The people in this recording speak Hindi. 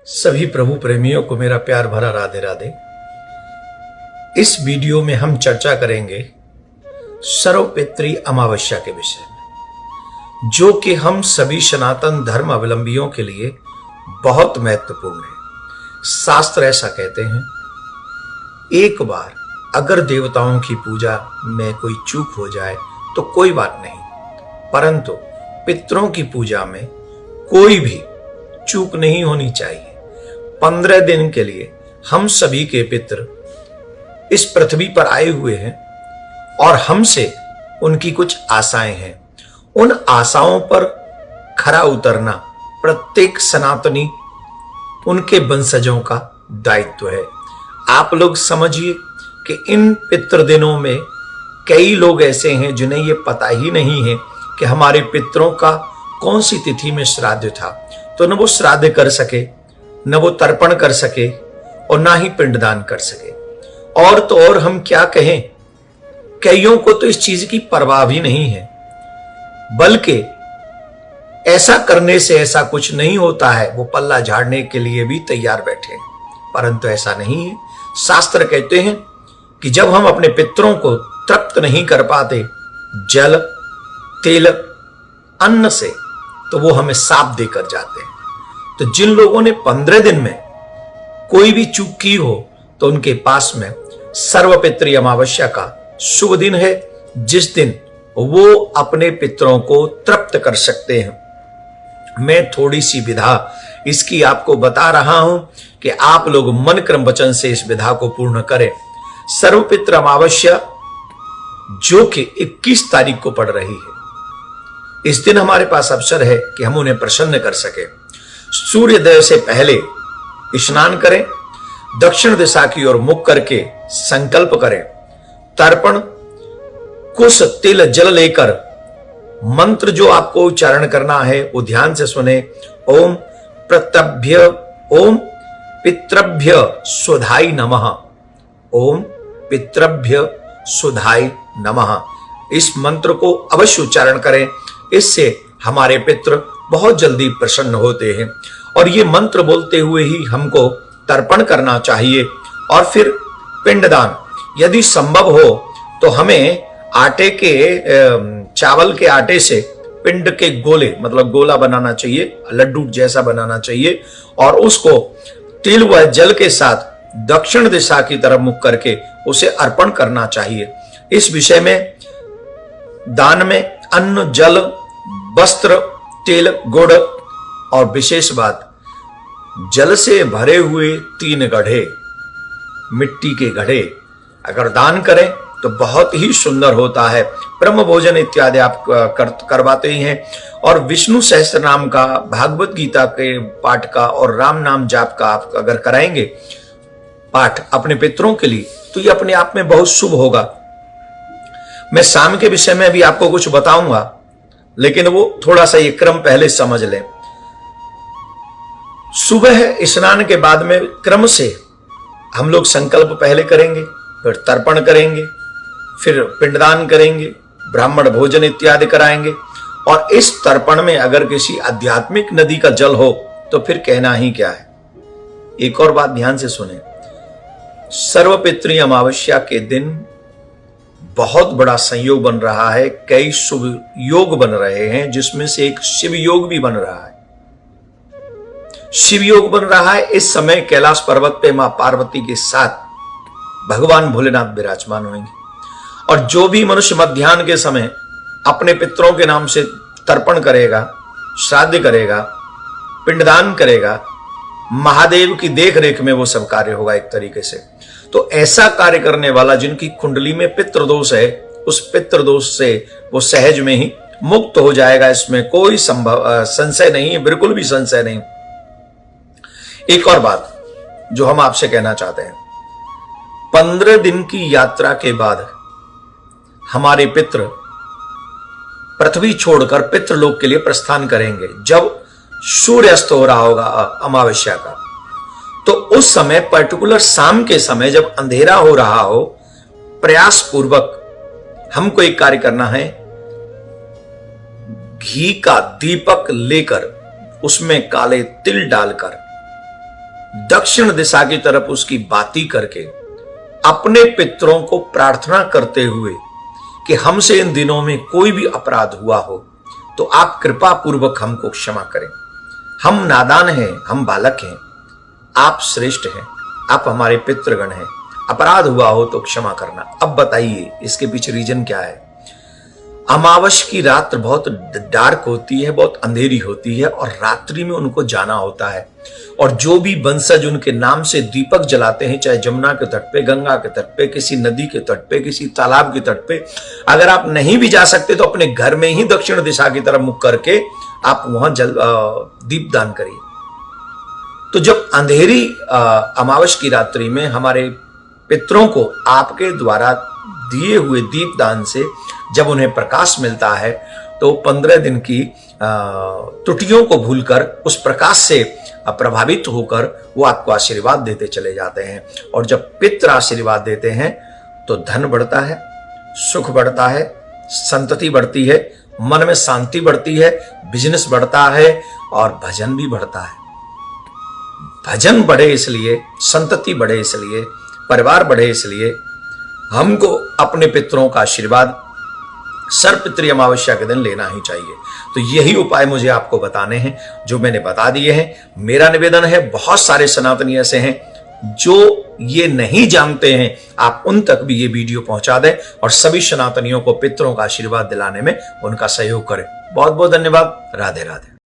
सभी प्रभु प्रेमियों को मेरा प्यार भरा राधे राधे। इस वीडियो में हम चर्चा करेंगे सर्वपितृ अमावस्या के विषय में, जो कि हम सभी सनातन धर्म अवलंबियों के लिए बहुत महत्वपूर्ण है। शास्त्र ऐसा कहते हैं, एक बार अगर देवताओं की पूजा में कोई चूक हो जाए तो कोई बात नहीं, परंतु पितरों की पूजा में कोई भी चूक नहीं होनी चाहिए। 15 दिन के लिए हम सभी के पितर इस पृथ्वी पर आए हुए हैं और हमसे उनकी कुछ आशाएं हैं। उन आशाओं पर खरा उतरना प्रत्येक सनातनी उनके वंशजों का दायित्व है। आप लोग समझिए कि इन पितृ दिनों में कई लोग ऐसे हैं जिन्हें ये पता ही नहीं है कि हमारे पितरों का कौन सी तिथि में श्राद्ध था, तो न वो श्राद्ध कर सके, न वो तर्पण कर सके और ना ही पिंडदान कर सके। और तो और हम क्या कहें, कईयों को तो इस चीज की परवाह भी नहीं है, बल्कि ऐसा करने से ऐसा कुछ नहीं होता है, वो पल्ला झाड़ने के लिए भी तैयार बैठे हैं। परंतु ऐसा नहीं है। शास्त्र कहते हैं कि जब हम अपने पितरों को तृप्त नहीं कर पाते जल, तेल, अन्न से, तो वो हमें शाप देकर जाते हैं। तो जिन लोगों ने 15 दिन में कोई भी चूक की हो, तो उनके पास में सर्वपितृ अमावस्या का शुभ दिन है, जिस दिन वो अपने पितरों को तृप्त कर सकते हैं। मैं थोड़ी सी विधा इसकी आपको बता रहा हूं कि आप लोग मन क्रम वचन से इस विधा को पूर्ण करें। सर्वपितृ अमावस्या जो कि 21 तारीख को पड़ रही है, इस दिन हमारे पास अवसर है कि हम उन्हें प्रसन्न कर सके। सूर्योदय से पहले स्नान करें, दक्षिण दिशा की ओर मुख करके संकल्प करें, तर्पण कुश तिल जल लेकर मंत्र जो आपको उच्चारण करना है वो ध्यान से सुने। ओम प्रत्यभ्य ओम पितृभ्य सुधाय नमः, ओम पितृभ्य सुधाय नमः। इस मंत्र को अवश्य उच्चारण करें, इससे हमारे पितृ बहुत जल्दी प्रसन्न होते हैं। और ये मंत्र बोलते हुए ही हमको तर्पण करना चाहिए। और फिर पिंडदान यदि संभव हो तो हमें आटे के चावल के आटे से पिंड के गोले, मतलब गोला बनाना चाहिए, लड्डू जैसा बनाना चाहिए, और उसको तिल व जल के साथ दक्षिण दिशा की तरफ मुख करके उसे अर्पण करना चाहिए। इस विषय में दान में अन्न, जल, वस्त्र, तेल, गुड़ और विशेष बात, जल से भरे हुए 3 गड्ढे, मिट्टी के गड्ढे अगर दान करें तो बहुत ही सुंदर होता है। ब्रह्म भोजन इत्यादि आप करवाते ही हैं। और विष्णु सहस्त्र नाम का, भागवत गीता के पाठ का और राम नाम जाप का आप अगर कराएंगे पाठ अपने पितरों के लिए, तो ये अपने आप में बहुत शुभ होगा। मैं शाम के विषय में भी आपको कुछ बताऊंगा, लेकिन वो थोड़ा सा ये क्रम पहले समझ लें। सुबह स्नान के बाद में क्रम से हम लोग संकल्प पहले करेंगे, फिर तर्पण करेंगे, फिर पिंडदान करेंगे, ब्राह्मण भोजन इत्यादि कराएंगे। और इस तर्पण में अगर किसी आध्यात्मिक नदी का जल हो तो फिर कहना ही क्या है। एक और बात ध्यान से सुने, सर्वपितृ अमावस्या के दिन बहुत बड़ा संयोग बन रहा है, कई शुभ योग बन रहे हैं, जिसमें से एक शिव योग भी बन रहा है। शिव योग बन रहा है। इस समय कैलाश पर्वत पे मां पार्वती के साथ भगवान भोलेनाथ विराजमान होंगे। और जो भी मनुष्य मध्याह्न के समय अपने पितरों के नाम से तर्पण करेगा, श्राद्ध करेगा, पिंडदान करेगा, महादेव की देख रेख में वो सब कार्य होगा एक तरीके से। तो ऐसा कार्य करने वाला जिनकी कुंडली में पितृदोष है, उस पितृदोष से वो सहज में ही मुक्त हो जाएगा। इसमें कोई संशय नहीं है, बिल्कुल भी संशय नहीं। एक और बात जो हम आपसे कहना चाहते हैं, 15 दिन की यात्रा के बाद हमारे पितृ पृथ्वी छोड़कर पितृलोक के लिए प्रस्थान करेंगे। जब सूर्यास्त हो रहा होगा अमावस्या का, तो उस समय पर्टिकुलर शाम के समय जब अंधेरा हो रहा हो, प्रयास पूर्वक हमको एक कार्य करना है। घी का दीपक लेकर उसमें काले तिल डालकर दक्षिण दिशा की तरफ उसकी बाती करके अपने पितरों को प्रार्थना करते हुए कि हमसे इन दिनों में कोई भी अपराध हुआ हो तो आप कृपा पूर्वक हमको क्षमा करें। हम नादान हैं, हम बालक हैं, आप श्रेष्ठ हैं, आप हमारे पितृगण हैं, अपराध हुआ हो तो क्षमा करना। अब बताइए इसके पीछे रीजन क्या है? अमावस की रात बहुत डार्क होती है, बहुत अंधेरी होती है और रात्रि में उनको जाना होता है। और जो भी वंशज उनके नाम से दीपक जलाते हैं, चाहे जमुना के तट पे, गंगा के तट पे, किसी नदी के तट पे, किसी तालाब के तट पे, अगर आप नहीं भी जा सकते तो अपने घर में ही दक्षिण दिशा की तरफ मुख करके आप वहां दीप दान करिए। तो जब अंधेरी अमावस की रात्रि में हमारे पितरों को आपके द्वारा दिए हुए दीप दान से जब उन्हें प्रकाश मिलता है तो 15 दिन की त्रुटियों को भूलकर उस प्रकाश से प्रभावित होकर वो आपको आशीर्वाद देते चले जाते हैं। और जब पितृ आशीर्वाद देते हैं तो धन बढ़ता है, सुख बढ़ता है, संतति बढ़ती है, मन में शांति बढ़ती है, बिजनेस बढ़ता है और भजन भी बढ़ता है। भजन बढ़े इसलिए, संतति बढ़े इसलिए, परिवार बढ़े इसलिए हमको अपने पितरों का आशीर्वाद सर्वपितृ अमावस्या के दिन लेना ही चाहिए। तो यही उपाय मुझे आपको बताने हैं जो मैंने बता दिए हैं। मेरा निवेदन है, बहुत सारे सनातनी ऐसे हैं जो ये नहीं जानते हैं, आप उन तक भी ये वीडियो पहुंचा दें और सभी सनातनियों को पितरों का आशीर्वाद दिलाने में उनका सहयोग करें। बहुत बहुत धन्यवाद। राधे राधे।